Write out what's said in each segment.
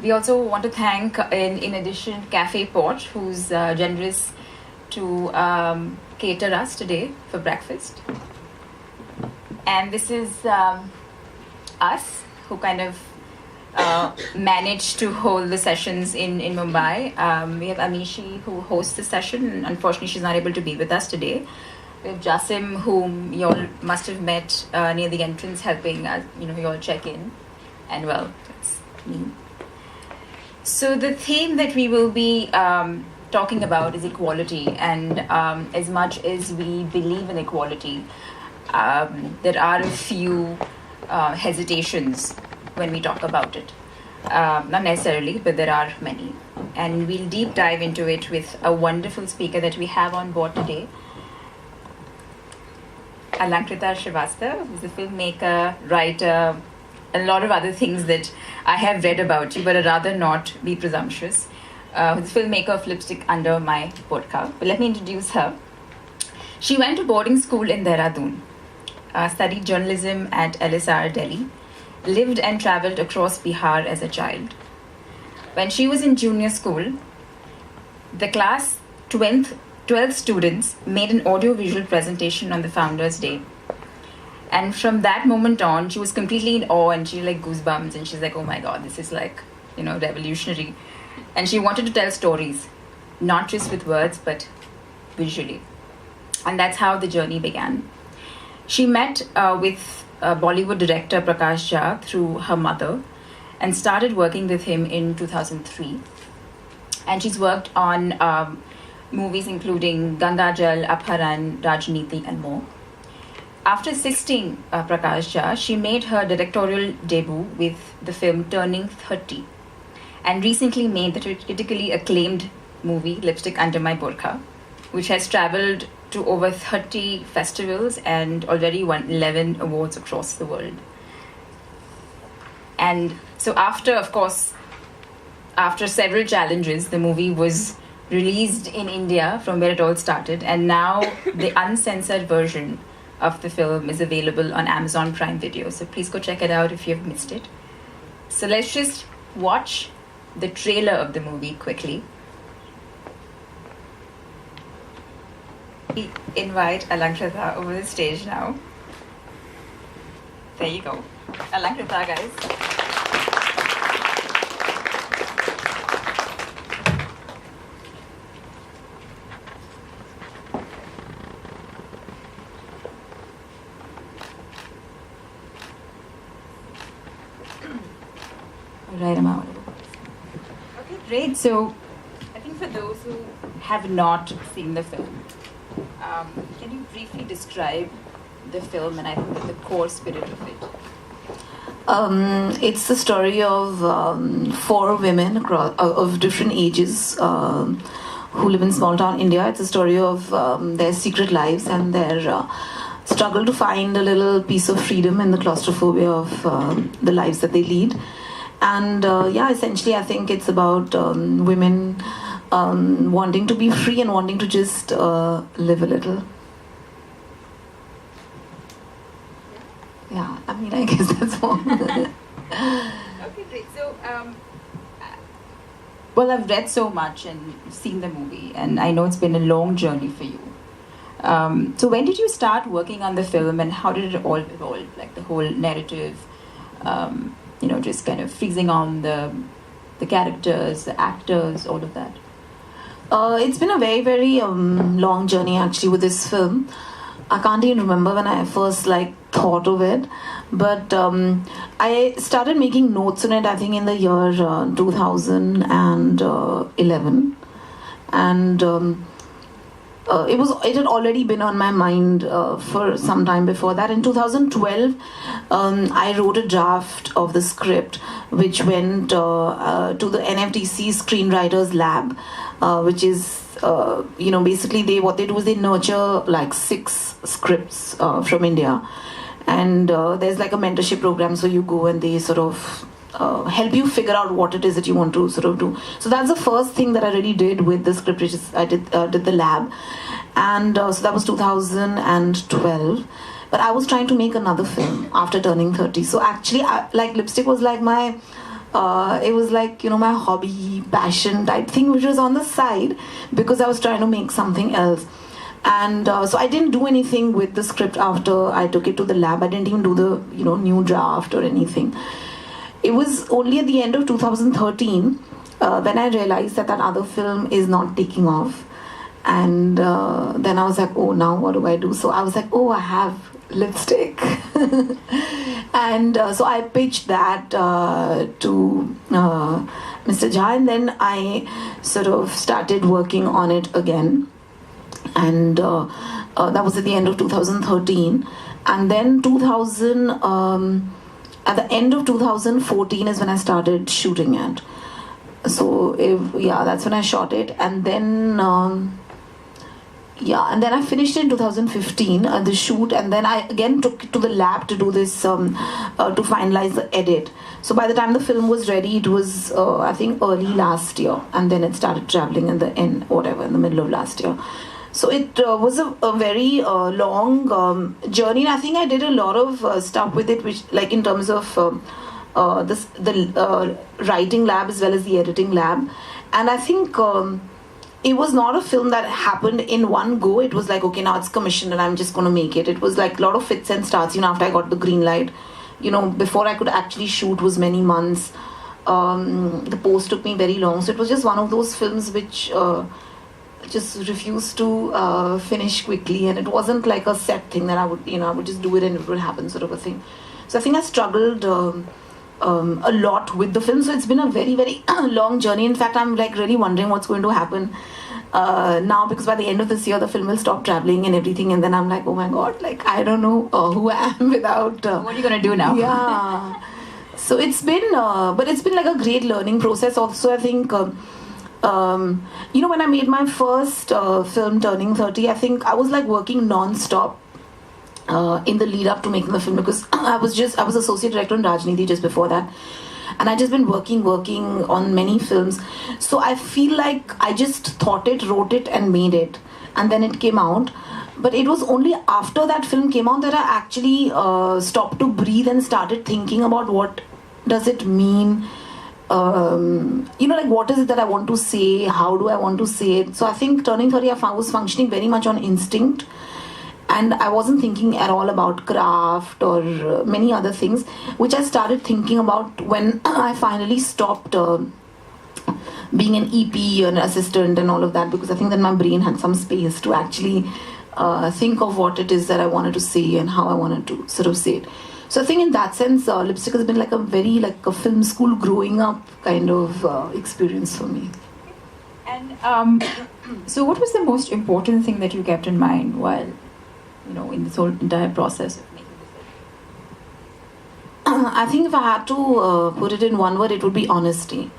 We also want to thank, in addition, Cafe Port, who's generous to cater us today for breakfast. And this is us, who kind of managed to hold the sessions in Mumbai. We have Amishi, who hosts the session. Unfortunately, she's not able to be with us today. We have Jasim, whom you all must have met near the entrance, helping us, you all check in. And well, that's me. So the theme that we will be talking about is equality. And as much as we believe in equality, there are a few hesitations when we talk about it. Not necessarily, but there are many. And we'll deep dive into it with a wonderful speaker that we have on board today. Alankrita Shrivastava, who's a filmmaker, writer, a lot of other things that I have read about you, but I'd rather not be presumptuous. Who's a filmmaker of Lipstick Under My Burqa. But let me introduce her. She went to boarding school in Dehradun, studied journalism at LSR Delhi, lived and travelled across Bihar as a child. When she was in junior school, the class 12 students made an audio-visual presentation on the Founders' Day. And from that moment on, she was completely in awe and she like goosebumps and she's like, oh my God, this is like, revolutionary. And she wanted to tell stories, not just with words, but visually. And that's how the journey began. She met with Bollywood director Prakash Jha through her mother and started working with him in 2003. And she's worked on movies including Ganga Jal, Apharan, Rajniti and more. After assisting Prakash Jha, she made her directorial debut with the film Turning 30 and recently made the critically acclaimed movie Lipstick Under My Burqa, which has travelled to over 30 festivals and already won 11 awards across the world. And so after several challenges, the movie was released in India from where it all started, and now the uncensored version of the film is available on Amazon Prime Video. So please go check it out if you've missed it. So let's just watch the trailer of the movie quickly. We invite Alankrita over the stage now. There you go. Alankrita, guys. Right amount. Okay, great. So, I think for those who have not seen the film, can you briefly describe the film and I think the core spirit of it? It's the story of 4 women of different ages who live in small town India. It's a story of their secret lives and their struggle to find a little piece of freedom in the claustrophobia of the lives that they lead. And essentially I think it's about women wanting to be free and wanting to just live a little. Yeah, I mean, I guess that's all. Okay, great. So, well, I've read so much and seen the movie, and I know it's been a long journey for you. So when did you start working on the film and how did it all evolve? Like the whole narrative, just kind of freezing on the characters, the actors, all of that? It's been a very, very long journey actually with this film. I can't even remember when I first thought of it, but I started making notes on it I think in the year 2011, and it had already been on my mind for some time before that. In 2012, I wrote a draft of the script which went to the NFTC Screenwriters Lab, which is basically what they do is they nurture 6 scripts from India, and there's a mentorship program, so you go and they sort of help you figure out what it is that you want to sort of do. So that's the first thing that I really did with the script, which is I did the lab, and so that was 2012. But I was trying to make another film after turning 30. So actually, Lipstick was my It was like, my hobby, passion type thing, which was on the side because I was trying to make something else. And so I didn't do anything with the script after I took it to the lab. I didn't even do the, new draft or anything. It was only at the end of 2013 when I realized that other film is not taking off. And then I was like, oh, now what do I do? So I was like, oh, I have lipstick. And so I pitched that to Mr. Jha, and then I sort of started working on it again. And that was at the end of 2013. And then at the end of 2014 is when I started shooting it. So that's when I shot it. And then and then I finished it in 2015, the shoot, and then I again took it to the lab to do this, to finalize the edit. So by the time the film was ready, it was, I think, early last year, and then it started traveling in the middle of last year. So it was a very long journey, and I think I did a lot of stuff with it, which, like, in terms of the writing lab as well as the editing lab. And I think it was not a film that happened in one go. It was like, okay, now it's commissioned and I'm just going to make it. It was like a lot of fits and starts, after I got the green light. Before I could actually shoot was many months. The post took me very long. So it was just one of those films which just refused to finish quickly. And it wasn't like a set thing that I would just do it and it would happen sort of a thing. So I think I struggled a lot with the film. So it's been a very, very long journey. In fact, I'm like really wondering what's going to happen now, because by the end of this year, the film will stop traveling and everything. And then I'm like, oh my God, like, I don't know who I am without... what are you going to do now? Yeah. So it's been, but it's been like a great learning process. Also, I think, when I made my first film, Turning 30, I think I was like working non-stop in the lead up to making the film, because I was associate director in Rajneeti just before that, and I just been working on many films. So I feel like I just thought it, wrote it and made it, and then it came out. But it was only after that film came out that I actually stopped to breathe and started thinking about what does it mean, like what is it that I want to say, how do I want to say it. So I think Turning 30 I was functioning very much on instinct, and I wasn't thinking at all about craft or many other things, which I started thinking about when I finally stopped being an EP, an assistant and all of that, because I think that my brain had some space to actually think of what it is that I wanted to say and how I wanted to sort of say it. So I think in that sense, lipstick has been like a film school growing up kind of experience for me. And so what was the most important thing that you kept in mind while, in this whole entire process of making the film? I think if I had to put it in one word, it would be honesty.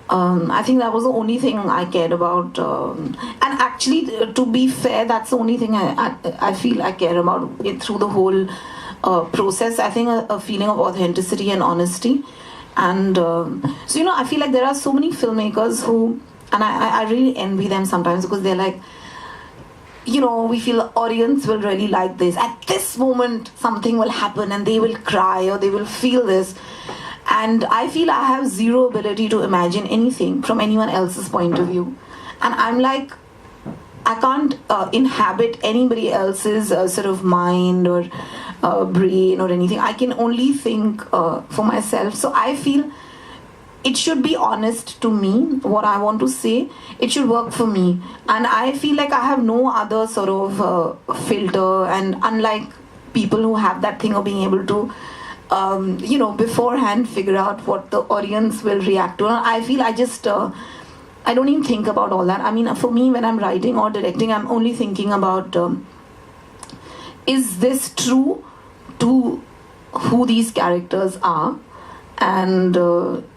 I think that was the only thing I cared about. And actually, to be fair, that's the only thing I feel I care about it through the whole process. I think a feeling of authenticity and honesty. And so, I feel like there are so many filmmakers who, and I really envy them sometimes, because they're like, we feel the audience will really like this. At this moment, something will happen and they will cry or they will feel this. And I feel I have zero ability to imagine anything from anyone else's point of view. And I'm like, I can't inhabit anybody else's sort of mind or brain or anything. I can only think for myself. So I feel it should be honest to me, what I want to say. It should work for me. And I feel like I have no other sort of filter. And unlike people who have that thing of being able to, beforehand figure out what the audience will react to, I feel I just, I don't even think about all that. I mean, for me, when I'm writing or directing, I'm only thinking about, is this true to who these characters are? And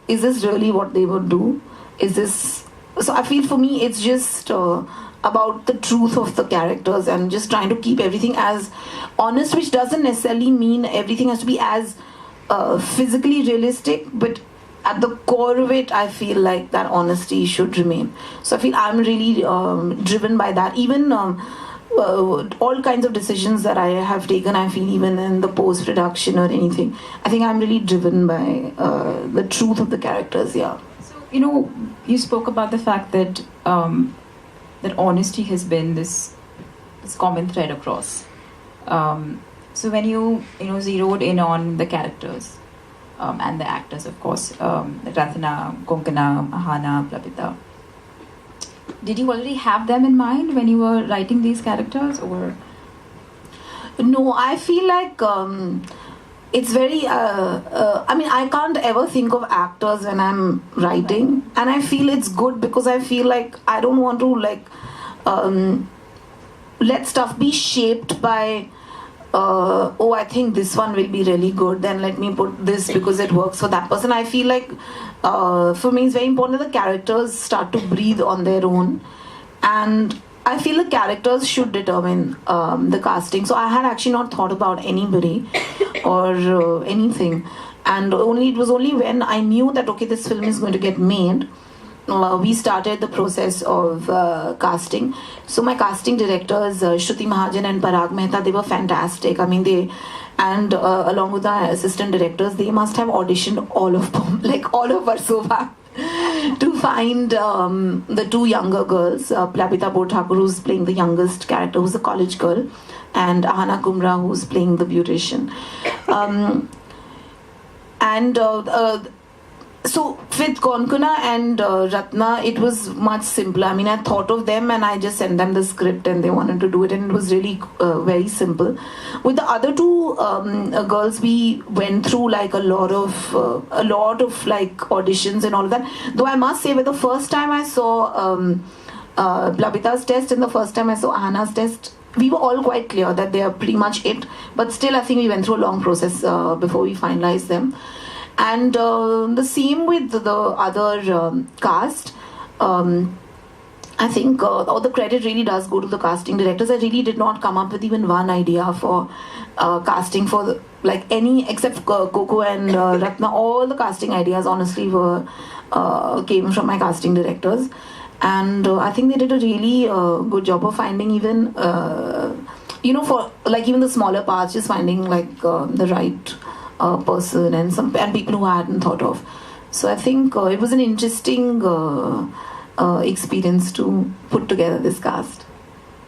is this really what they would do? Is this... So I feel for me, it's just about the truth of the characters and just trying to keep everything as honest, which doesn't necessarily mean everything has to be as physically realistic, but at the core of it, I feel like that honesty should remain. So I feel I'm really driven by that. Even all kinds of decisions that I have taken, I feel, even in the post-production or anything, I think I'm really driven by the truth of the characters, yeah. So, you spoke about the fact that that honesty has been this common thread across. So when you zeroed in on the characters and the actors, of course, Ratna, Konkana, Ahana, Plabita, did you already have them in mind when you were writing these characters, or? No, I feel like it's very. I can't ever think of actors when I'm writing, and I feel it's good because I feel like I don't want to let stuff be shaped by. I think this one will be really good, then let me put this because it works for that person. I feel like for me it's very important that the characters start to breathe on their own, and I feel the characters should determine the casting. So I had actually not thought about anybody or anything, and it was only when I knew that okay, this film is going to get made, we started the process of casting. So my casting directors, Shruti Mahajan and Parag Mehta, they were fantastic. I mean, along with our assistant directors, they must have auditioned all of them, like all of Versova, to find the two younger girls, Plabita Bodhakur, who's playing the youngest character, who's a college girl, and Ahana Kumra, who's playing the beautician. So with Konkana and Ratna, it was much simpler. I mean, I thought of them and I just sent them the script and they wanted to do it, and it was really very simple. With the other two girls, we went through like a lot of like auditions and all of that. Though I must say, with the first time I saw Plabita's test and the first time I saw Ahana's test, we were all quite clear that they are pretty much it. But still, I think we went through a long process before we finalized them. And the same with the other cast. I think all the credit really does go to the casting directors. I really did not come up with even one idea for casting for any except Coco and Ratna. All the casting ideas honestly came from my casting directors, and I think they did a really good job of finding even for even the smaller parts, just finding the right person and people who I hadn't thought of. So I think it was an interesting experience to put together this cast.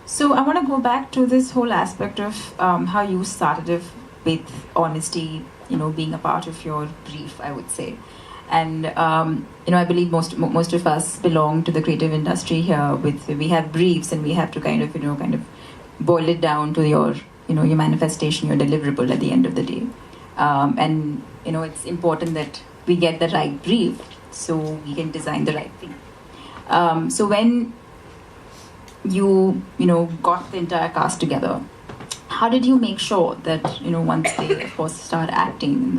So I want to go back to this whole aspect of how you started with honesty, being a part of your brief, I would say. And I believe most of us belong to the creative industry here. We have briefs and we have to kind of boil it down to your manifestation, your deliverable at the end of the day. And it's important that we get the right brief so we can design the right thing. So when you got the entire cast together, how did you make sure that once they of course start acting,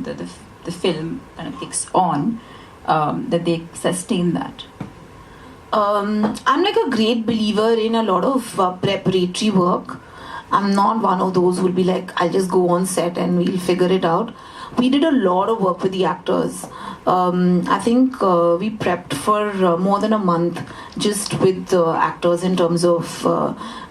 the film kind of kicks on, that they sustain that? I'm like a great believer in a lot of preparatory work. I'm not one of those who will be like, I'll just go on set and we'll figure it out. We did a lot of work with the actors. I think we prepped for more than a month just with the actors in terms of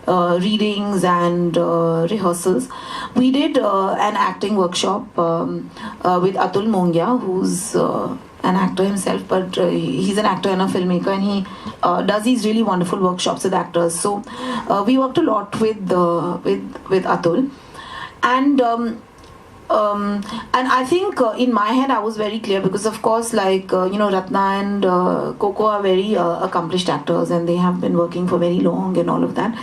readings and rehearsals. We did an acting workshop with Atul Mongia, who's an actor himself, but he's an actor and a filmmaker, and he does these really wonderful workshops with actors. So we worked a lot with Atul, and I think in my head I was very clear because of course Ratna and Coco are very accomplished actors and they have been working for very long and all of that.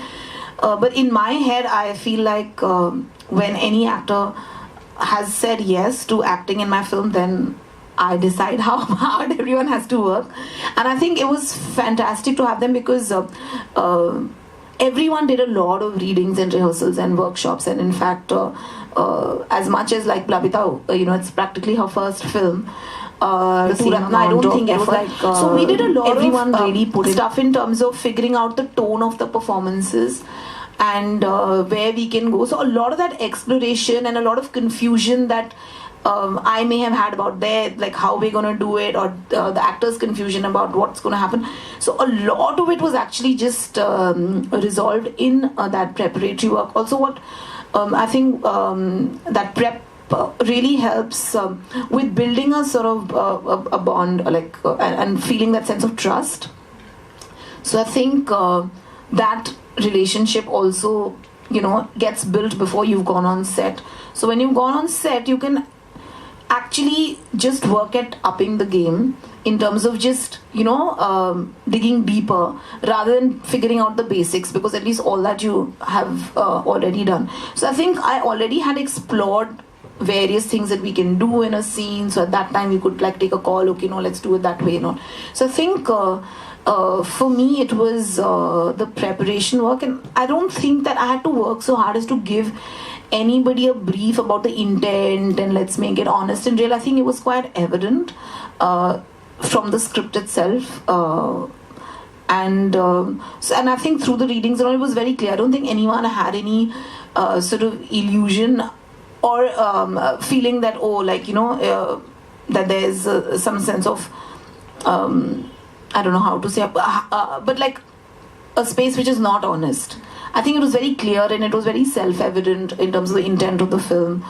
But in my head I feel like when any actor has said yes to acting in my film, then I decide how hard everyone has to work. And I think it was fantastic to have them because everyone did a lot of readings and rehearsals and workshops. And in fact, as much as Plabita, it's practically her first film. I don't think it was so we did a lot of really put stuff in terms of figuring out the tone of the performances and where we can go. So a lot of that exploration and a lot of confusion that I may have had about their, like, how we're going to do it, or the actors' confusion about what's going to happen. So a lot of it was actually just resolved in that preparatory work. Also, what I think that prep really helps with building a sort of a bond, like, and feeling that sense of trust. So I think that relationship also, gets built before you've gone on set. So when you've gone on set, you can actually just work at upping the game in terms of just, digging deeper rather than figuring out the basics, because at least all that you have already done. So I think I already had explored various things that we can do in a scene. So at that time we could like take a call, okay, no, let's do it that way. So I think for me it was the preparation work, and I don't think that I had to work so hard as to give anybody a brief about the intent and let's make it honest and real. I think it was quite evident from the script itself, and I think through the readings and all, it was very clear. I don't think anyone had any sort of illusion or feeling that that there's some sense of I don't know how to say, but like a space which is not honest. I think it was very clear and it was very self-evident in terms of the intent of the film.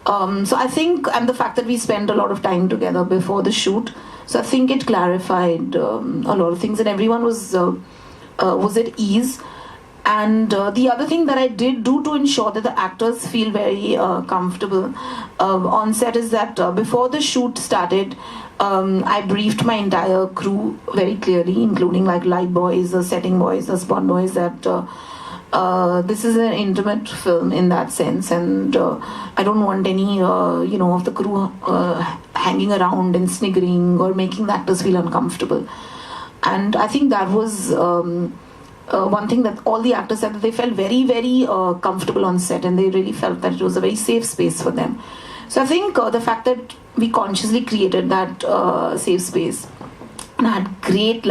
So I think, and the fact that we spent a lot of time together before the shoot, so I think it clarified a lot of things, and everyone was at ease. And the other thing that I did do to ensure that the actors feel very comfortable on set is that before the shoot started, I briefed my entire crew very clearly, including like light boys, the setting boys, the spot boys, that this is an intimate film in that sense, and I don't want any of the crew hanging around and sniggering or making the actors feel uncomfortable. And I think that was one thing that all the actors said, that they felt very, very comfortable on set, and they really felt that it was a very safe space for them. So I think the fact that we consciously created that safe space and had great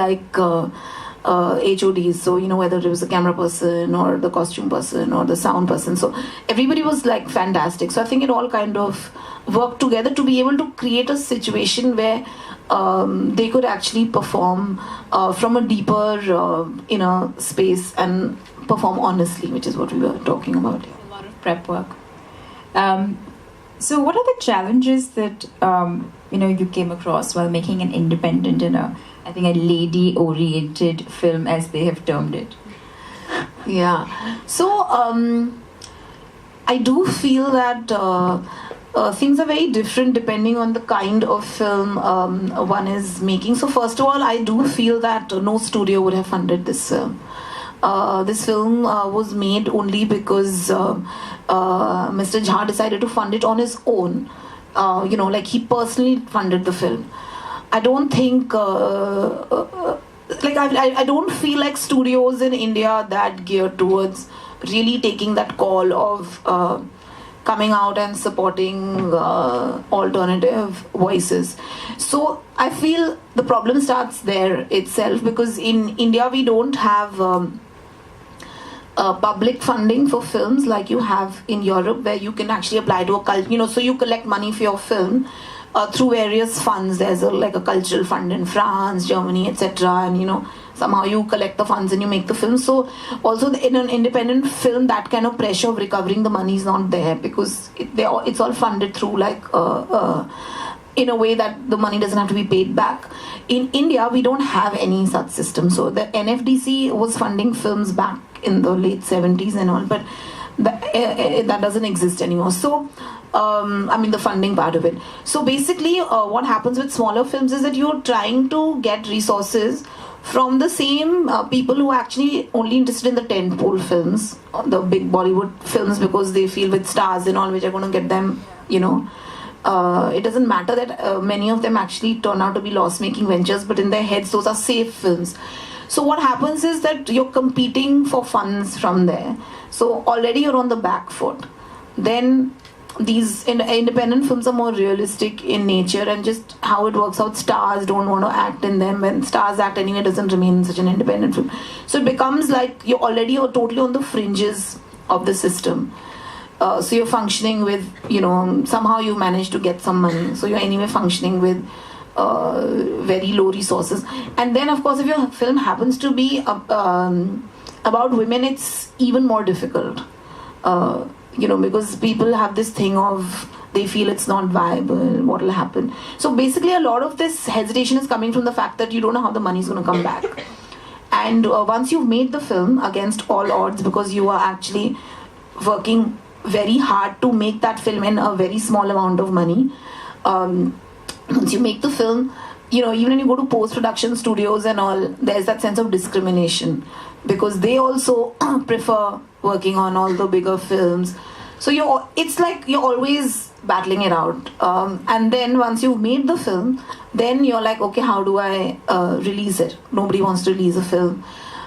HODs, so whether it was the camera person or the costume person or the sound person, so everybody was like fantastic. So I think it all kind of worked together to be able to create a situation where they could actually perform from a deeper inner space and perform honestly, which is what we were talking about. A lot of prep work. So what are the challenges that you came across while making an independent and I think a lady-oriented film, as they have termed it? Yeah. So I do feel that things are very different depending on the kind of film one is making. So first of all, I do feel that no studio would have funded this film. This film was made only because Mr. Jha decided to fund it on his own. He personally funded the film. I don't think, I don't feel like studios in India are that geared towards really taking that call of coming out and supporting alternative voices. So I feel the problem starts there itself, because in India we don't have public funding for films like you have in Europe, where you can actually apply to a cult, so you collect money for your film through various funds. There's a cultural fund in France, Germany, etc., and somehow you collect the funds and you make the film. So also in an independent film, that kind of pressure of recovering the money is not there, because it's all funded through in a way that the money doesn't have to be paid back. In India, we don't have any such system. So the NFDC was funding films back in the late 70s and all, but that doesn't exist anymore. So the funding part of it. So basically what happens with smaller films is that you're trying to get resources from the same people who are actually only interested in the tentpole films, the big Bollywood films, because they feel with stars and all, which are going to get them, it doesn't matter that many of them actually turn out to be loss-making ventures, but in their heads those are safe films. So what happens is that you're competing for funds from there. So already you're on the back foot. Then these independent films are more realistic in nature, and just how it works out, stars don't want to act in them. When stars act anyway, it doesn't remain such an independent film. So it becomes like you're totally on the fringes of the system. So you're functioning with, somehow you manage to get some money. So you're anyway functioning with very low resources. And then, of course, if your film happens to be about women, it's even more difficult. Because people have this thing of, they feel it's not viable, what will happen. So basically, a lot of this hesitation is coming from the fact that you don't know how the money is going to come back. And once you've made the film against all odds, because you are actually working very hard to make that film in a very small amount of money, once you make the film, even when you go to post-production studios and all, there's that sense of discrimination, because they also prefer working on all the bigger films. So it's like you're always battling it out. And then once you've made the film, then you're like, okay, how do I release it? Nobody wants to release a film.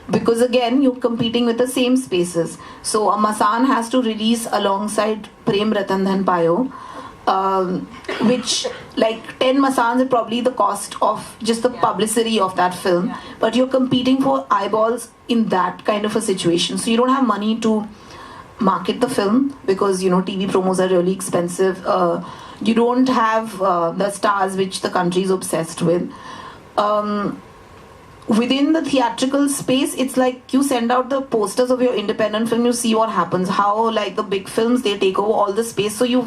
Because again, you're competing with the same spaces. So a Masan has to release alongside Prem Ratan Dhan Payo, which like 10 Masans are probably the cost of just the publicity of that film. Yeah. But you're competing for eyeballs in that kind of a situation. So you don't have money to market the film because, TV promos are really expensive. You don't have the stars which the country is obsessed with. Within the theatrical space, it's like you send out the posters of your independent film, you see what happens. How like the big films, they take over all the space. So they'll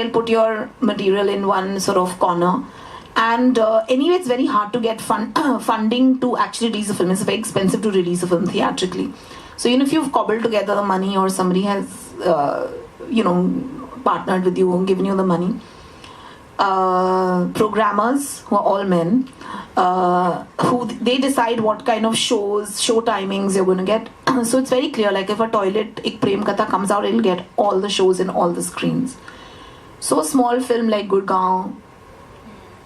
put your material in one sort of corner. And anyway, it's very hard to get funding to actually release a film. It's very expensive to release a film theatrically. So even if you've cobbled together the money, or somebody has, partnered with you and given you the money, programmers who are all men, who they decide what kind of show timings you're going to get. So it's very clear, like if a toilet ek Prem Katha comes out, it'll get all the shows in all the screens. So a small film like Gurgaon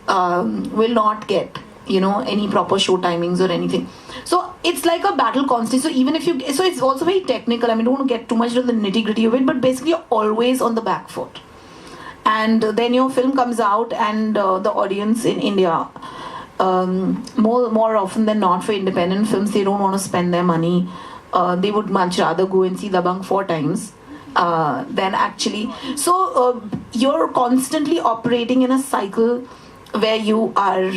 will not get any proper show timings or anything. So it's like a battle constantly. So it's also very technical. I mean, don't want to get too much into the nitty gritty of it, but basically you're always on the back foot. And then your film comes out, and the audience in India, more often than not, for independent films, they don't want to spend their money. They would much rather go and see Dabangg 4 times than actually. So you're constantly operating in a cycle where you are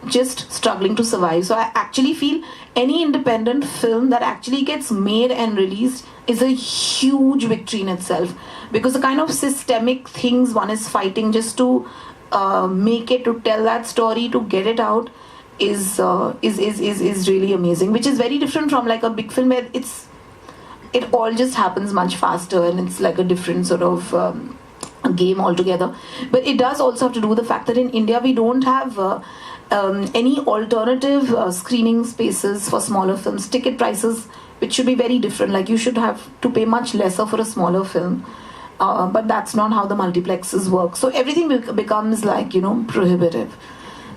just struggling to survive. So I actually feel any independent film that actually gets made and released is a huge victory in itself, because the kind of systemic things one is fighting just to make it, to tell that story, to get it out is really amazing, which is very different from like a big film where it all just happens much faster and it's like a different sort of a game altogether. But it does also have to do with the fact that in India we don't have any alternative screening spaces for smaller films. Ticket prices, which should be very different, like you should have to pay much lesser for a smaller film, but that's not how the multiplexes work. So everything becomes like prohibitive.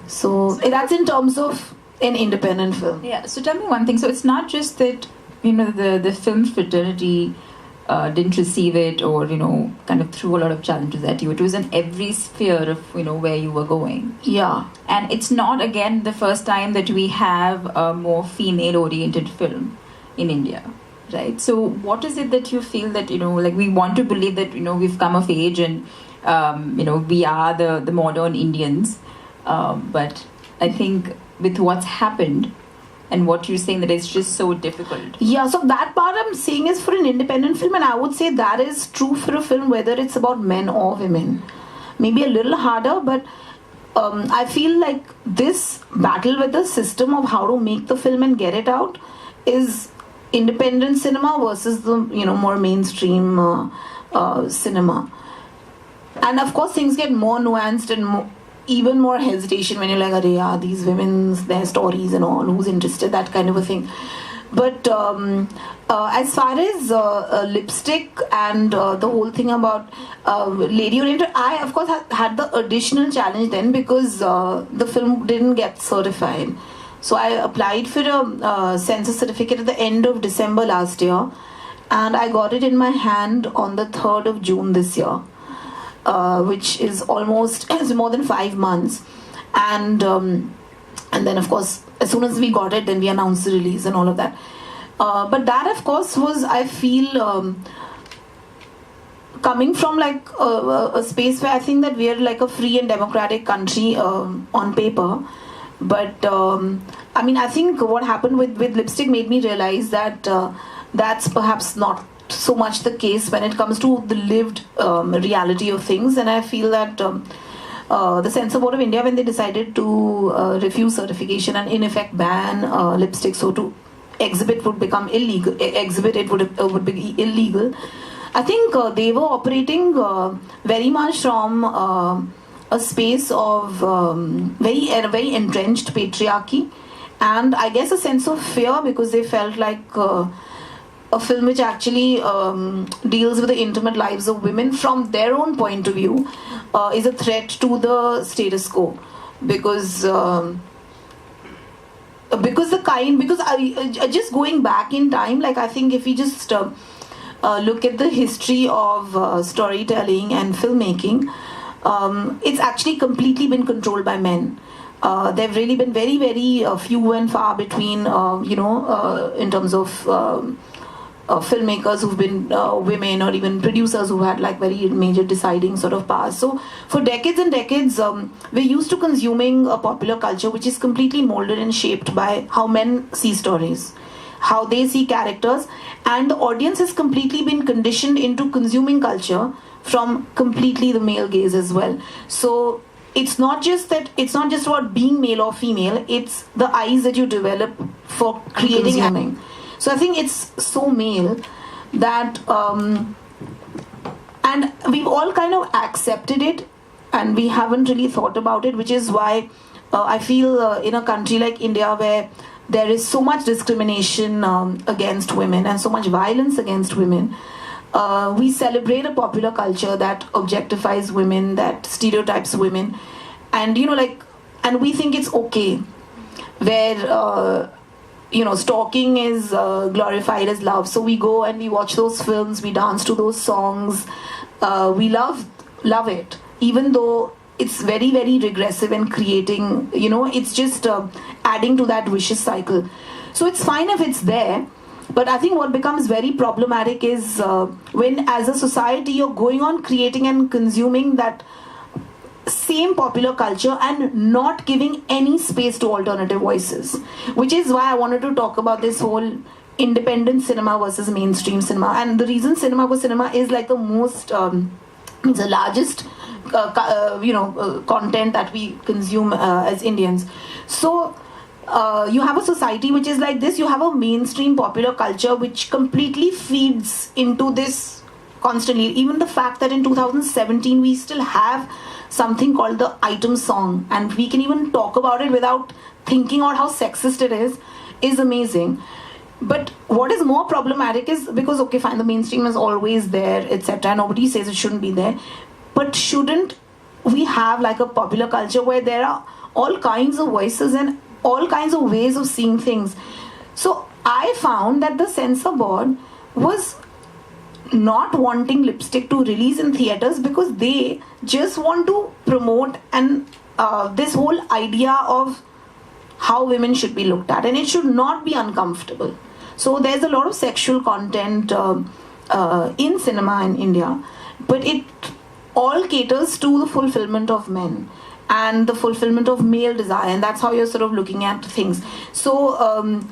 So that's in terms of an independent film. Yeah, so tell me one thing. So it's not just that the film fraternity didn't receive it, or kind of threw a lot of challenges at you. It was in every sphere of where you were going. Yeah. And it's not again the first time that we have a more female oriented film in India, right? So what is it that you feel that like we want to believe that we've come of age and we are the modern Indians, but I think with what's happened and what you're saying, that it's just so difficult. Yeah, so that part I'm saying is for an independent film, and I would say that is true for a film whether it's about men or women. Maybe a little harder, but I feel like this battle with the system of how to make the film and get it out is independent cinema versus the more mainstream cinema. And of course things get more nuanced and even more hesitation when you're like, yeah, these women's, their stories and all, who's interested, that kind of a thing. But as far as lipstick and the whole thing about lady oriented, I of course had the additional challenge then because the film didn't get certified. So I applied for a censor certificate at the end of December last year, and I got it in my hand on the 3rd of June this year, which is more than 5 months. And then of course, as soon as we got it, then we announced the release and all of that. But that, of course, was, I feel, coming from like a space where I think that we are like a free and democratic country on paper. But I mean, I think what happened with lipstick made me realize that that's perhaps not so much the case when it comes to the lived reality of things. And I feel that the Censor Board of India, when they decided to refuse certification and in effect ban lipstick, so to exhibit would become illegal, exhibit it would be illegal. I think they were operating very much from a space of very entrenched patriarchy, and I guess a sense of fear, because they felt like a film which actually deals with the intimate lives of women from their own point of view is a threat to the status quo, because I just going back in time, like I think if we just look at the history of storytelling and filmmaking, it's actually completely been controlled by men. They've really been very, very few and far between, in terms of filmmakers who've been women, or even producers who had like very major deciding sort of powers. So for decades and decades, we're used to consuming a popular culture which is completely molded and shaped by how men see stories, how they see characters, and the audience has completely been conditioned into consuming culture from completely the male gaze as well. So it's not just about being male or female, it's the eyes that you develop for creating acting. So I think it's so male that and we've all kind of accepted it, and we haven't really thought about it, which is why I feel in a country like India, where there is so much discrimination against women and so much violence against women, we celebrate a popular culture that objectifies women, that stereotypes women, and and we think it's okay, where stalking is glorified as love. So we go and we watch those films, we dance to those songs, we love it, even though it's very, very regressive and creating, it's just adding to that vicious cycle. So it's fine if it's there, but I think what becomes very problematic is when as a society you're going on creating and consuming that same popular culture and not giving any space to alternative voices, which is why I wanted to talk about this whole independent cinema versus mainstream cinema. And the reason cinema was cinema is like the most it's the largest content that we consume as Indians. So you have a society which is like this. You have a mainstream popular culture which completely feeds into this constantly. Even the fact that in 2017 we still have something called the item song, and we can even talk about it without thinking about how sexist it is amazing. But what is more problematic is, because okay fine, the mainstream is always there, etc., nobody says it shouldn't be there, but shouldn't we have like a popular culture where there are all kinds of voices and all kinds of ways of seeing things? So I found that the censor board was not wanting lipstick to release in theaters because they just want to promote and this whole idea of how women should be looked at, and it should not be uncomfortable. So there's a lot of sexual content in cinema in India, but it all caters to the fulfillment of men and the fulfillment of male desire, and that's how you're sort of looking at things. So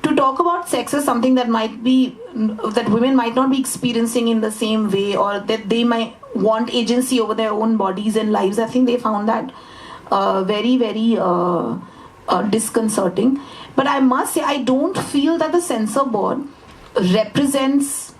to talk about sex as something that that women might not be experiencing in the same way, or that they might want agency over their own bodies and lives, I think they found that very, very disconcerting. But I must say, I don't feel that the censor board represents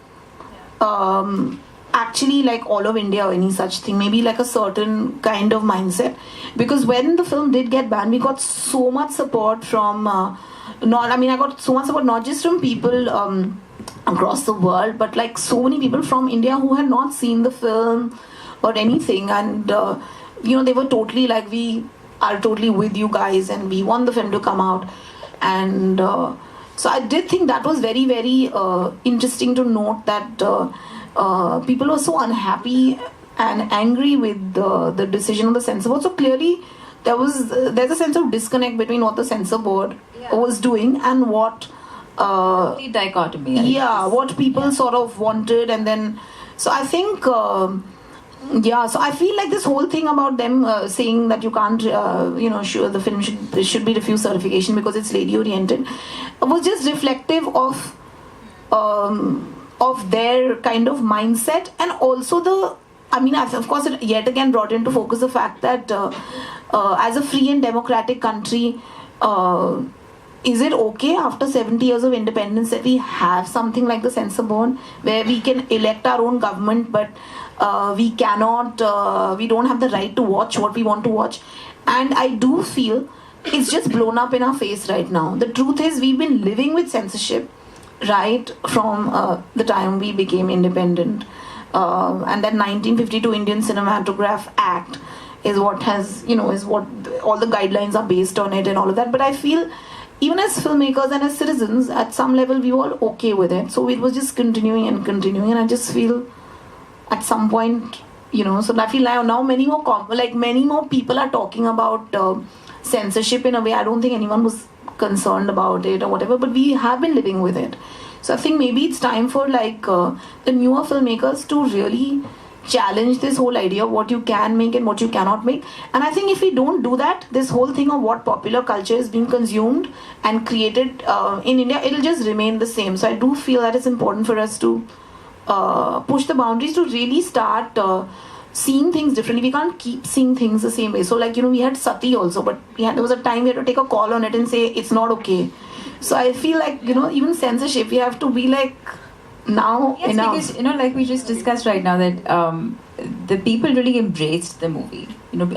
actually like all of India or any such thing. Maybe like a certain kind of mindset, because when the film did get banned, we got so much support from I got so much support not just from people across the world, but like so many people from India who had not seen the film or anything, and they were totally like, we are totally with you guys and we want the film to come out. And so I did think that was very, very interesting to note that people were so unhappy and angry with the decision of the censor board. So clearly there's a sense of disconnect between what the censor board was doing and what complete dichotomy. What people sort of wanted, and then so I think so I feel like this whole thing about them saying that you can't sure the film should be refused certification because it's lady oriented was just reflective of their kind of mindset, and also of course it yet again brought into focus the fact that as a free and democratic country, is it okay after 70 years of independence that we have something like the censor board where we can elect our own government, but we don't have the right to watch what we want to watch? And I do feel it's just blown up in our face right now. The truth is, we've been living with censorship right from the time we became independent. And that 1952 Indian Cinematograph Act is what is what all the guidelines are based on it and all of that. But I feel even as filmmakers and as citizens, at some level we were okay with it. So it was just continuing, and I just feel at some point, so I feel like now many more people are talking about censorship in a way I don't think anyone was concerned about it or whatever, but we have been living with it. So I think maybe it's time for the newer filmmakers to really challenge this whole idea of what you can make and what you cannot make. And I think if we don't do that, this whole thing of what popular culture is being consumed and created in India, it'll just remain the same. So I do feel that it's important for us to push the boundaries to really start seeing things differently. We can't keep seeing things the same way. So we had Sati also, but there was a time we had to take a call on it and say it's not okay. So I feel like, even censorship, we have to be like, now yes, enough. Because like we just discussed right now that the people really embraced the movie.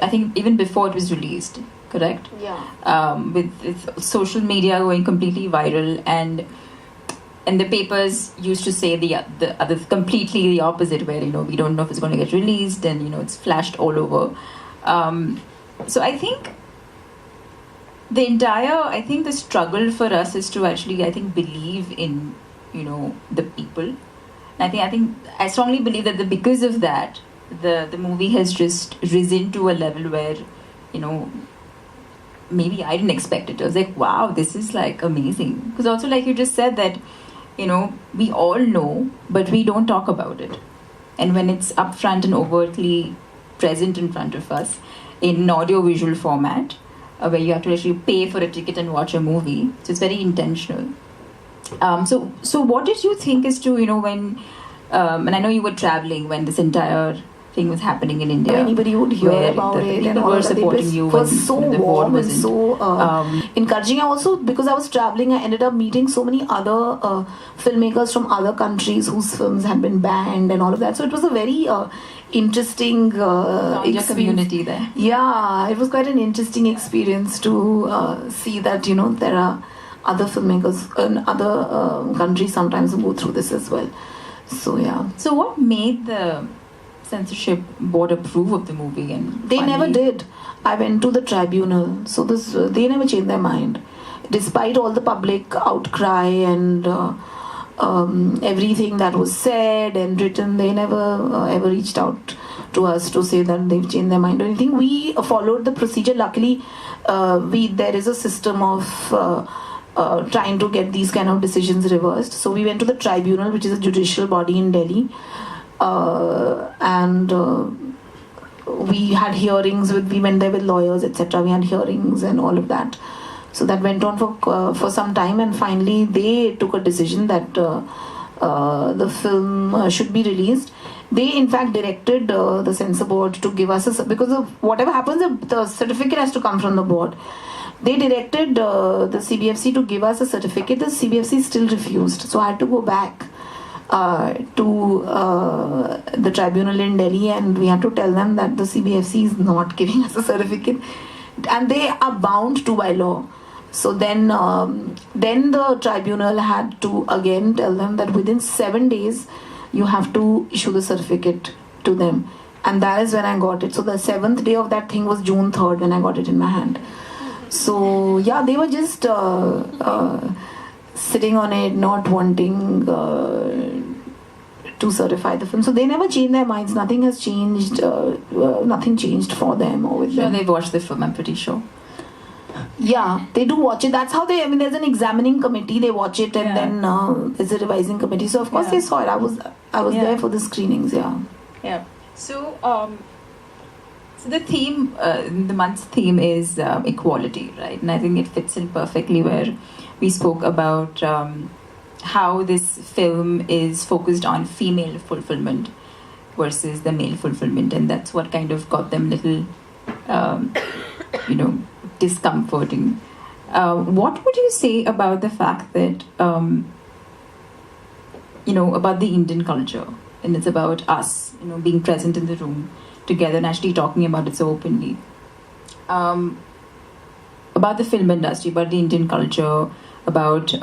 I think even before it was released, correct? Yeah. With social media going completely viral, and the papers used to say the other completely the opposite, where we don't know if it's going to get released, and it's flashed all over. So I think the struggle for us is to actually believe in the people. I think I strongly believe that because of that, the movie has just risen to a level where maybe I didn't expect it. I was like, wow, this is amazing. Because also, like you just said, that we all know, but we don't talk about it. And when it's upfront and overtly present in front of us in an audio-visual format, where you have to actually pay for a ticket and watch a movie, so it's very intentional. So what did you think as to when and I know you were traveling when this entire thing was happening in India. Anybody would hear about it, and all were that. supporting you. It was so warm and so encouraging. I also, because I was traveling, I ended up meeting so many other filmmakers from other countries whose films had been banned and all of that. So it was a very interesting community there. Yeah, it was quite an interesting experience to see that there are other filmmakers in other countries sometimes who go through this as well. So yeah. So what made the censorship board approve of the movie? And they never did. I went to the tribunal, so they never changed their mind, despite all the public outcry and everything that was said and written. They never ever reached out to us to say that they've changed their mind or anything. We followed the procedure. Luckily, there is a system of trying to get these kind of decisions reversed. So we went to the tribunal, which is a judicial body in Delhi, and we had hearings. We went there with lawyers, etc. We had hearings and all of that. So that went on for some time, and finally they took a decision that the film should be released. They in fact directed the censor board to give us because of whatever happens, the certificate has to come from the board. They directed the CBFC to give us a certificate. The CBFC still refused. So I had to go back to the tribunal in Delhi, and we had to tell them that the CBFC is not giving us a certificate. And they are bound to by law. So then the tribunal had to again tell them that within 7 days you have to issue the certificate to them. And that is when I got it. So the 7th day of that thing was June 3rd when I got it in my hand. So yeah, they were just sitting on it, not wanting to certify the film. So they never changed their minds. Nothing has changed. Nothing changed for them or with them. They've watched the film, I'm pretty sure. Yeah, they do watch it. That's how they. I mean, there's an examining committee. They watch it, and then there's a revising committee. So of course they saw it. I was there for the screenings. Yeah. Yeah. So, so the theme, the month's theme is equality, right? And I think it fits in perfectly where we spoke about how this film is focused on female fulfillment versus the male fulfillment, and that's what kind of got them little, discomforting. What would you say about the fact that, about the Indian culture, and it's about us, being present in the room together and actually talking about it so openly, about the film industry, about the Indian culture, about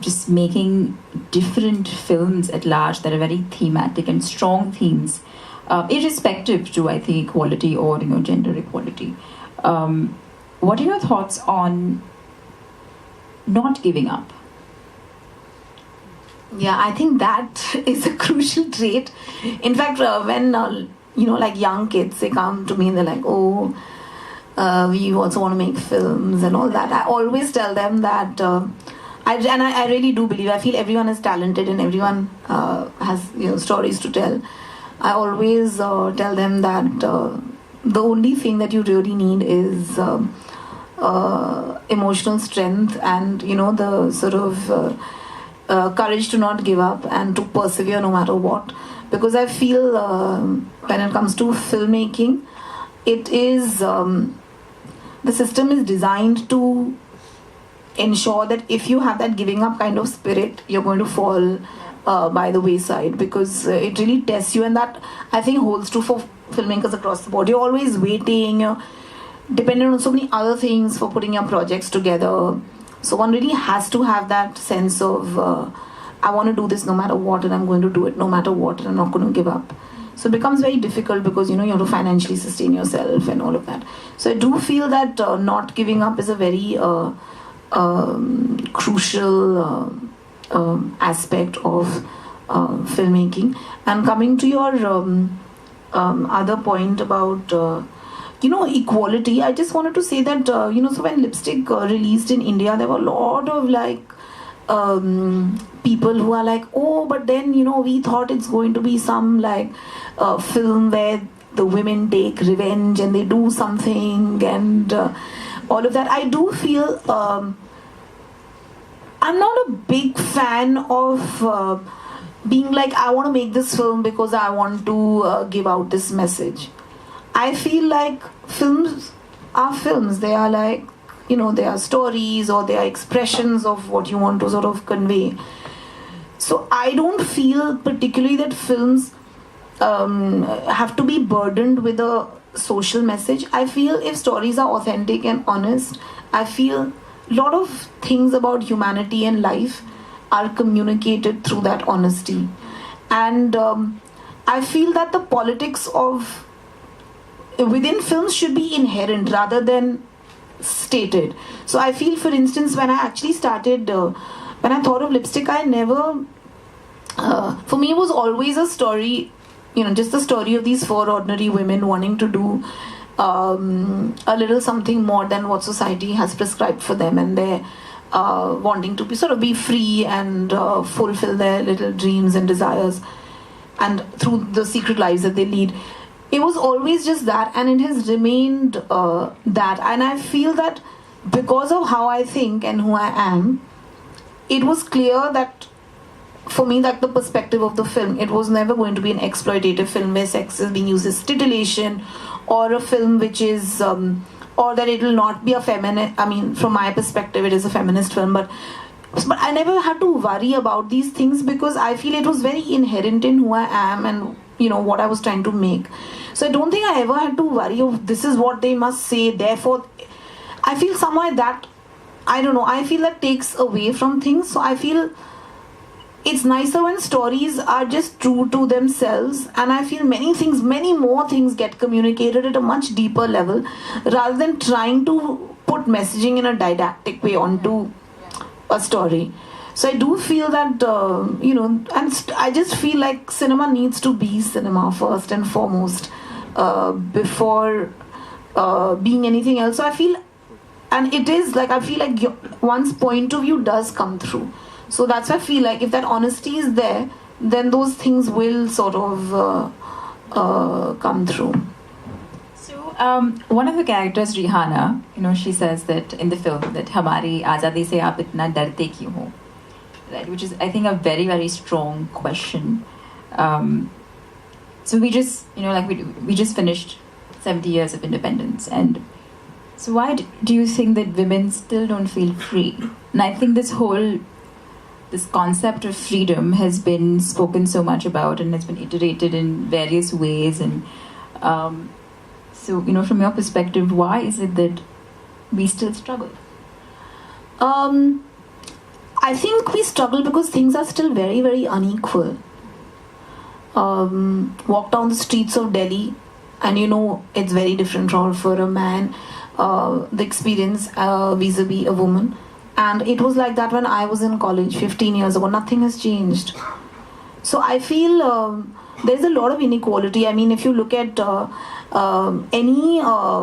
just making different films at large that are very thematic and strong themes, irrespective to, I think, equality or gender equality. What are your thoughts on not giving up? Yeah, I think that is a crucial trait. In fact, when like young kids, they come to me and they're like, "Oh, we also want to make films and all that." I always tell them that, I really do believe. I feel everyone is talented and everyone has stories to tell. I always tell them that the only thing that you really need is emotional strength and the sort of courage to not give up and to persevere no matter what. Because I feel when it comes to filmmaking, it is the system is designed to ensure that if you have that giving up kind of spirit, you're going to fall by the wayside, because it really tests you, and that I think holds true for filmmakers across the board. You're always waiting, you're dependent on so many other things for putting your projects together. So one really has to have that sense of I want to do this no matter what, and I'm going to do it no matter what, and I'm not going to give up. So it becomes very difficult because you have to financially sustain yourself and all of that. So I do feel that not giving up is a very crucial aspect of filmmaking. And coming to your other point about equality, I just wanted to say that so when Lipstick released in India, there were a lot of people who are like, oh, but then we thought it's going to be some film where the women take revenge and they do something and all of that. I do feel I'm not a big fan of being like, I want to make this film because I want to give out this message. I feel like films are films. They are like, they are stories or they are expressions of what you want to sort of convey. So I don't feel particularly that films have to be burdened with a social message. I feel if stories are authentic and honest, I feel a lot of things about humanity and life are communicated through that honesty. And I feel that the politics of within films should be inherent rather than stated. So I feel, for instance, when I actually started, when I thought of Lipstick, I never, for me it was always a story, just the story of these four ordinary women wanting to do a little something more than what society has prescribed for them, and they're wanting to be free and fulfill their little dreams and desires, and through the secret lives that they lead. It was always just that, and it has remained that. And I feel that because of how I think and who I am, it was clear that for me, that the perspective of the film, it was never going to be an exploitative film where sex is being used as titillation, or a film which is, or that it will not be a feminist. I mean, from my perspective, it is a feminist film, but I never had to worry about these things because I feel it was very inherent in who I am and what I was trying to make. So I don't think I ever had to worry of this is what they must say, therefore I feel somewhere that I feel that takes away from things. So I feel it's nicer when stories are just true to themselves, and I feel many more things get communicated at a much deeper level rather than trying to put messaging in a didactic way onto a story. So I do feel that, I just feel like cinema needs to be cinema first and foremost before being anything else. So I feel and it is like, I feel like one's point of view does come through. So that's why I feel like if that honesty is there, then those things will sort of come through. So one of the characters, Rihanna, she says that in the film that "Hamari आज़ादी से आप इतना डरते क्यों हो?" Right, which is, I think, a very, very strong question. So we just, we just finished 70 years of independence, and so why do you think that women still don't feel free? And I think this concept of freedom has been spoken so much about and has been iterated in various ways. And so, from your perspective, why is it that we still struggle? I think we struggle because things are still very, very unequal. Walk down the streets of Delhi and it's very different for a man, the experience vis-a-vis a woman. And it was like that when I was in college 15 years ago. Nothing has changed. So I feel there's a lot of inequality. I mean, if you look at any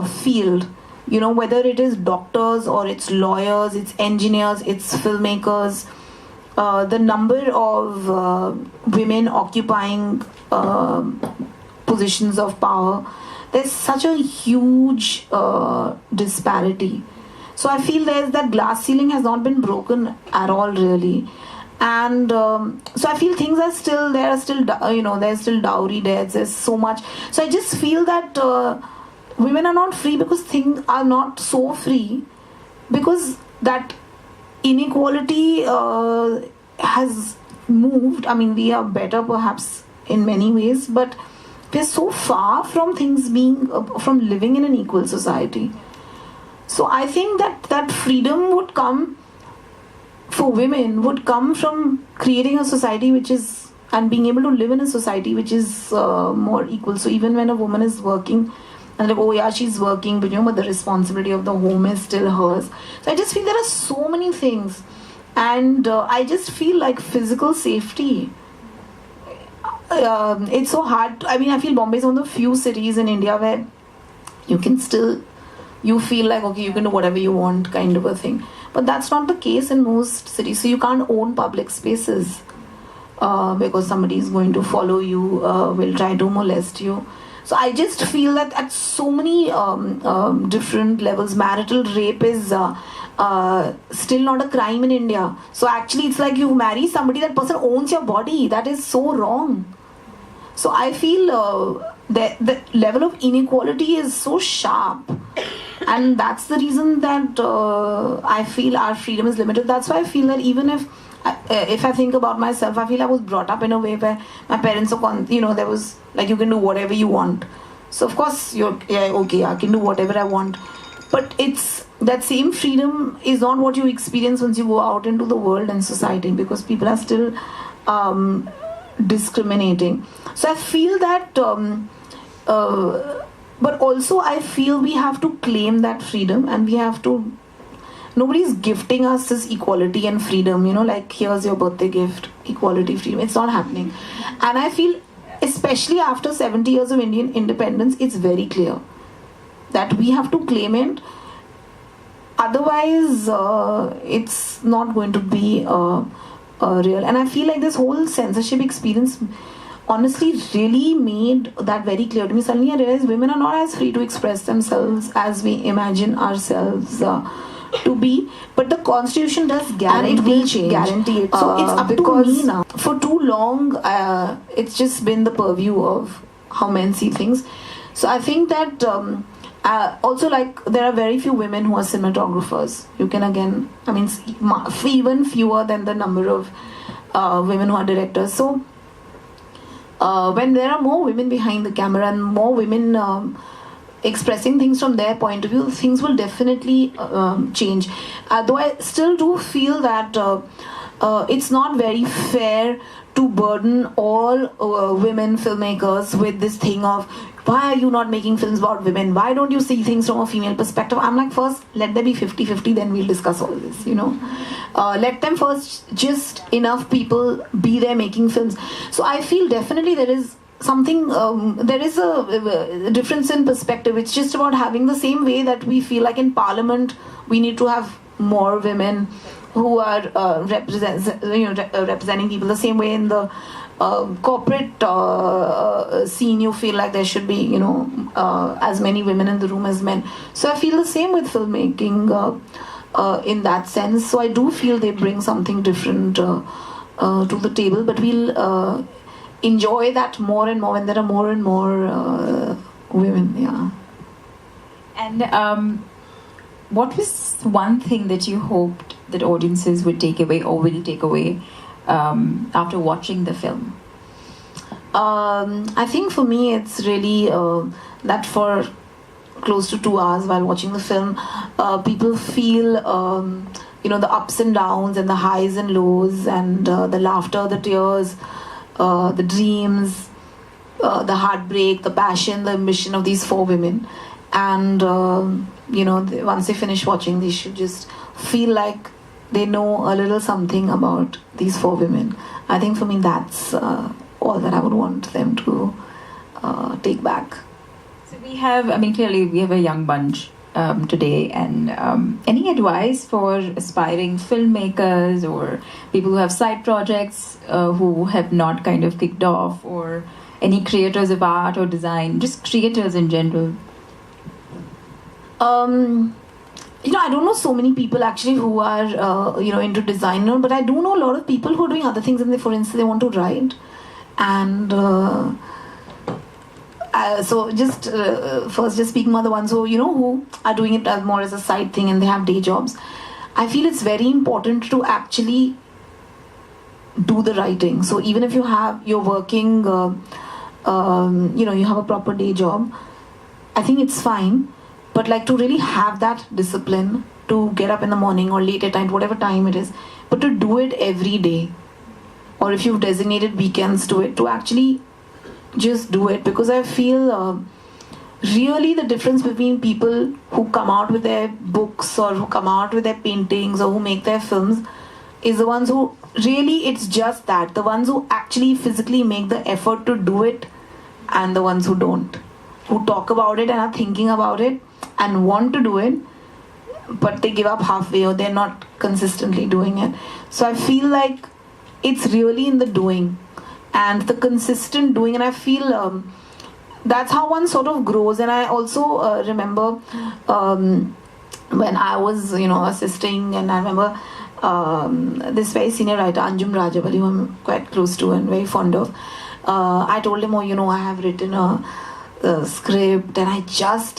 field, whether it is doctors or it's lawyers, it's engineers, it's filmmakers, the number of women occupying positions of power, there's such a huge disparity. So I feel that glass ceiling has not been broken at all, really. And so I feel things are still, there's still dowry deaths, there's so much. So I just feel that women are not free because things are not so free, because that inequality has moved. I mean, we are better perhaps in many ways, but we're so far from things being, from living in an equal society. So I think that freedom would come for women, would come from creating a society which is, and being able to live in a society which is more equal. So even when a woman is working, and like, oh yeah, she's working, but but the responsibility of the home is still hers. So I just feel there are so many things. And I just feel like physical safety, it's so hard. I mean, I feel Bombay is one of the few cities in India where you can still, you feel like, okay, you can do whatever you want, kind of a thing. But that's not the case in most cities. So you can't own public spaces because somebody is going to follow you, will try to molest you. So I just feel that at so many different levels, marital rape is still not a crime in India. So actually it's like you marry somebody, that person owns your body. That is so wrong. So I feel the level of inequality is so sharp. And that's the reason that I feel our freedom is limited. That's why I feel that even if I think about myself, I feel I was brought up in a way where my parents are, there was like, you can do whatever you want. So of course okay, I can do whatever I want. But it's that same freedom is not what you experience once you go out into the world and society, because people are still discriminating. So I feel that but also I feel we have to claim that freedom, and we have to, nobody's gifting us this equality and freedom, like here's your birthday gift, equality, freedom. It's not happening. And I feel especially after 70 years of Indian independence, it's very clear that we have to claim it. Otherwise, it's not going to be real. And I feel like this whole censorship experience honestly really made that very clear to me. Suddenly I realized women are not as free to express themselves as we imagine ourselves to be. But the constitution does guarantee it. So it's up to me now. For too long, it's just been the purview of how men see things. So I think that also, like, there are very few women who are cinematographers. You can again, I mean, even fewer than the number of women who are directors. So when there are more women behind the camera and more women expressing things from their point of view, things will definitely change. Though I still do feel that it's not very fair to burden all women filmmakers with this thing of, why are you not making films about women? Why don't you see things from a female perspective? I'm like, first, let there be 50-50, then we'll discuss all this, Let them first, just enough people be there making films. So I feel definitely there is something, there is a difference in perspective. It's just about having the same way that we feel like in Parliament we need to have more women who are representing people, the same way in the corporate scene you feel like there should be as many women in the room as men. So I feel the same with filmmaking in that sense. So I do feel they bring something different to the table, but we'll enjoy that more and more when there are more and more women. Yeah. And what was one thing that you hoped that audiences would take away or will take away after watching the film? I think for me it's really that for close to 2 hours while watching the film, people feel the ups and downs and the highs and lows and the laughter, the tears, the dreams, the heartbreak, the passion, the ambition of these 4 women. And once they finish watching, they should just feel like they know a little something about these 4 women. I think for me that's all that I would want them to take back. So we have, clearly we have a young bunch today, and any advice for aspiring filmmakers or people who have side projects who have not kind of kicked off, or any creators of art or design, just creators in general? I don't know so many people actually who are into design, but I do know a lot of people who are doing other things, and for instance they want to write, and so just first just speaking about the ones who are doing it more as a side thing and they have day jobs. I feel it's very important to actually do the writing. So even if you're working, you have a proper day job, I think it's fine. But like to really have that discipline to get up in the morning or late at night, whatever time it is, but to do it every day, or if you've designated weekends to it, to actually just do it. Because I feel really the difference between people who come out with their books or who come out with their paintings or who make their films is the ones who really, it's just that, the ones who actually physically make the effort to do it, and the ones who don't, who talk about it and are thinking about it and want to do it, but they give up halfway or they're not consistently doing it. So I feel like it's really in the doing and the consistent doing, and I feel that's how one sort of grows. And I also remember when I was assisting, and I remember this very senior writer Anjum Rajabali, who I'm quite close to and very fond of. I told him, I have written a script, and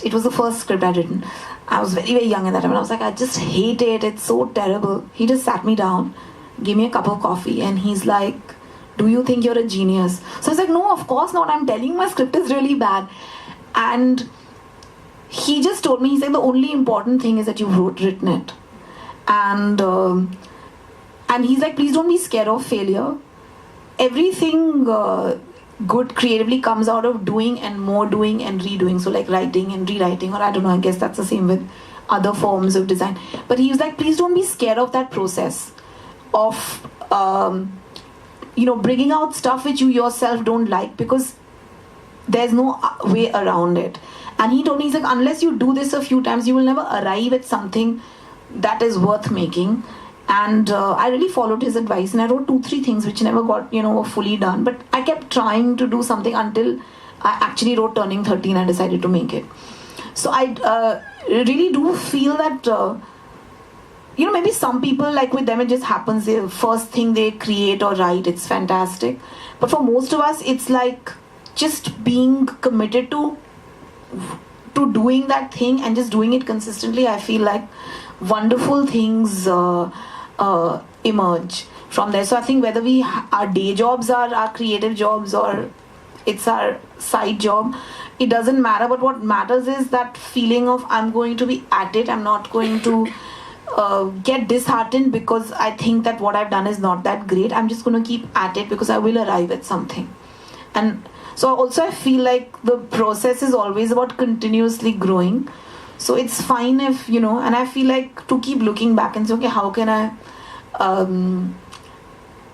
it was the first script I'd written. I was very, very young at that time, and I was like, I just hate it, it's so terrible. He just sat me down, gave me a cup of coffee, and he's like, do you think you're a genius? So I was like, no, of course not, I'm telling you my script is really bad. And he just told me, he's like, the only important thing is that you've written it. And he's like, please don't be scared of failure. Everything good creatively comes out of doing and more doing and redoing. So like writing and rewriting, or I don't know, I guess that's the same with other forms of design. But he was like, please don't be scared of that process of bringing out stuff which you yourself don't like, because there's no way around it. And he told me, he's like, unless you do this a few times, you will never arrive at something that is worth making. And I really followed his advice, and I wrote 2-3 things which never got were fully done, but I kept trying to do something until I actually wrote Turning 13. I decided to make it. So I really do feel that maybe some people, like with them it just happens, the first thing they create or write, it's fantastic. But for most of us, it's like just being committed to doing that thing and just doing it consistently. I feel like wonderful things emerge from there. So I think whether our day jobs are our creative jobs or it's our side job, it doesn't matter. But what matters is that feeling of, I'm going to be at it, I'm not going to get disheartened because I think that what I've done is not that great. I'm just going to keep at it because I will arrive at something. And so also I feel like the process is always about continuously growing. So it's fine if, and I feel like to keep looking back and say, okay, how can I,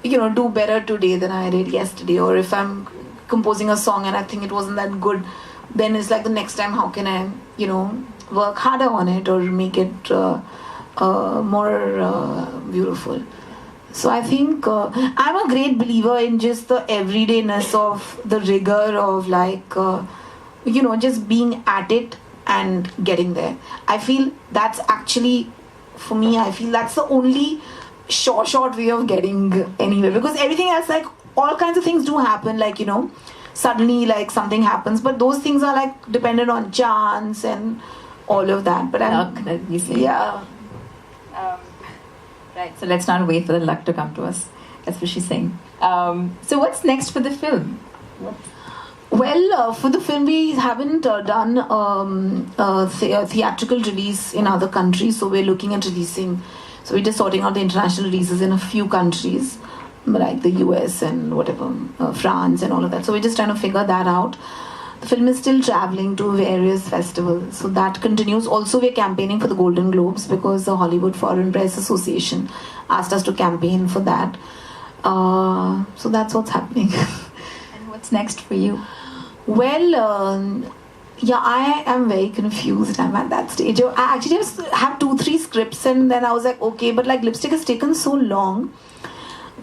do better today than I did yesterday? Or if I'm composing a song and I think it wasn't that good, then it's like the next time how can I, work harder on it or make it more beautiful. So I think I'm a great believer in just the everydayness of the rigor of just being at it and getting there. I feel that's actually, for me, I feel that's the only short way of getting anywhere, because everything else, like all kinds of things do happen, suddenly like something happens, but those things are like dependent on chance and all of that. But luck, that you say. Yeah. Right, so let's not wait for the luck to come to us. That's what she's saying. So what's next for the film? Well, for the film, we haven't done a theatrical release in other countries, so we're looking at releasing. So we're just sorting out the international releases in a few countries, like the US and whatever, France and all of that. So we're just trying to figure that out. The film is still traveling to various festivals, so that continues. Also, we're campaigning for the Golden Globes because the Hollywood Foreign Press Association asked us to campaign for that. So that's what's happening. And what's next for you? Well, I am very confused. I'm at that stage. I actually have 2-3 scripts, and then I was like, okay, but like Lipstick has taken so long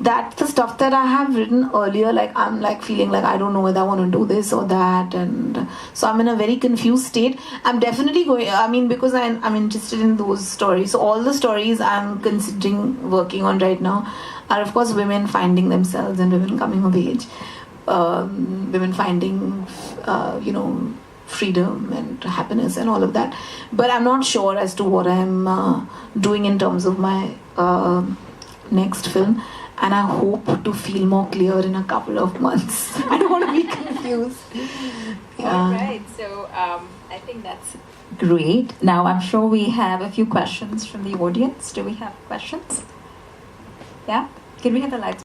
that the stuff that I have written earlier, like I'm like feeling like I don't know whether I want to do this or that, and so I'm in a very confused state. I'm definitely going, because I'm interested in those stories. So all the stories I'm considering working on right now are of course women finding themselves and women coming of age, women finding freedom and happiness and all of that. But I'm not sure as to what I'm doing in terms of my next film. And I hope to feel more clear in a couple of months. I don't want to be confused. Yeah. All right. So I think that's great. Now I'm sure we have a few questions from the audience. Do we have questions? Yeah? Can we have the lights?